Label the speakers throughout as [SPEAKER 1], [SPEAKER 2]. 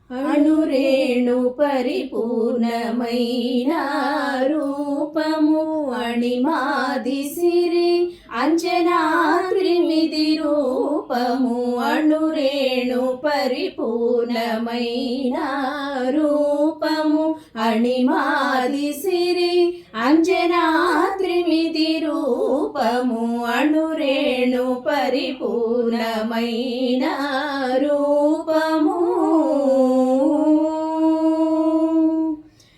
[SPEAKER 1] అణురేణు పరిపూర్ణమైన రూపము అణిమాది సిరి అంజనా త్రిమిది రూపము అణురేణు పరిపూర్ణమైన రూపము అణిమాది సిరి అంజనా త్రిమిది రూపము అణురేణు పరిపూర్ణమైన రూపము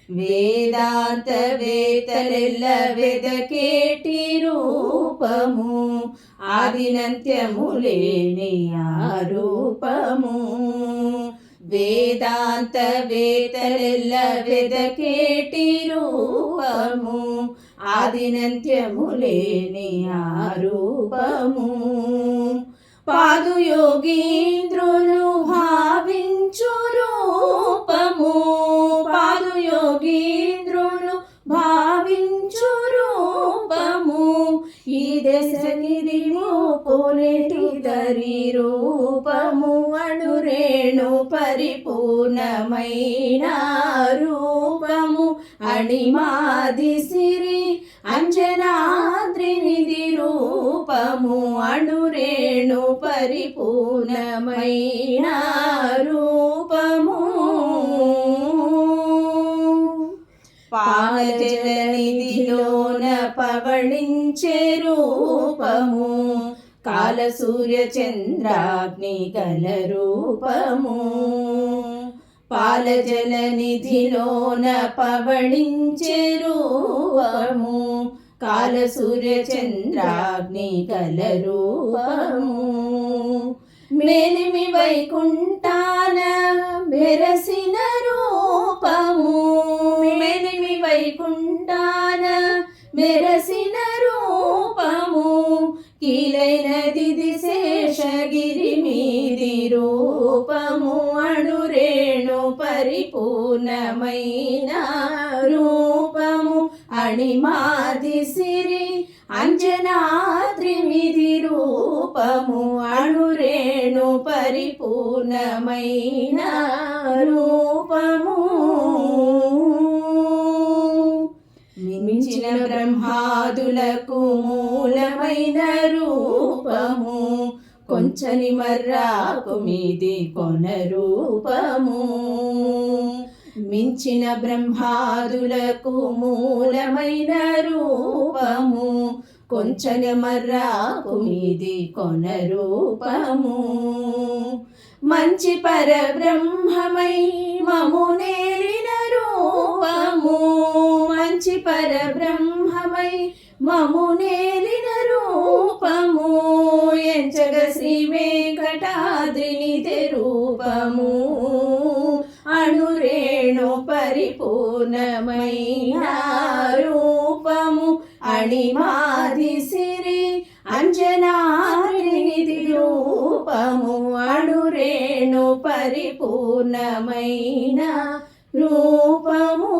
[SPEAKER 1] వేదాంత వేతలెల్ల వెదకేటి రూపము ఆదినంత్యములేని ఆ రూపము వేదాంత వేతలెల్ల వెదకేటి రూపము ఆదినంత్యములేని ఆ రూపము పాదుయోగీంద్రులు భావించు రూపము పాదుయోగీంద్రులు భావించు రూపము ఈ దశగిరిలో పోలేటి దరి రూపము అణురేణు పరిపూర్ణమైన రూపము అణిమాది సిరి అంజనాద్రినిధి రూపము అణురేణు పరిపూర్ణమైన రూపము పాలజలనిధిలోన పవళించే రూపము కాల సూర్య చంద్రాగ్ని గల రూపము పాలజలనిధిలోన పవళించే రూపము కాల సూర్య చంద్రాగ్ని గల రూపము మేలిమి వైకుంఠాన మెరసిన రూపము మేలిమి వైకుంఠాన మెరసిన రూపము కీలైనది శేషగిరి మీది రూపము అణురేణు పరిపూర్ణమైన రూపము అణిమాది సిరి అంజనాద్రిమిది రూపము అణురేణు పరిపూర్ణమైన రూపము మించిన బ్రహ్మాదులకు మూలమైన రూపము కొంచని మర్రాకు మీది కొన రూపము మించిన బ్రహ్మాదులకు మూలమైన రూపము కొంచన మర్రాకు మీది కొన రూపము మంచి పరబ్రహ్మమై మము నేలిన రూపము మంచి పరబ్రహ్మమై మము నేలిన రూపము ఎంచగ శ్రీ వెంకటాద్రినిధి రూపము అణురేణు పరిపూర్ణమైన రూపము అణిమాది సిరి అంజనాద్రినిధి రూపము అణురేణు పరిపూర్ణమైన రూపము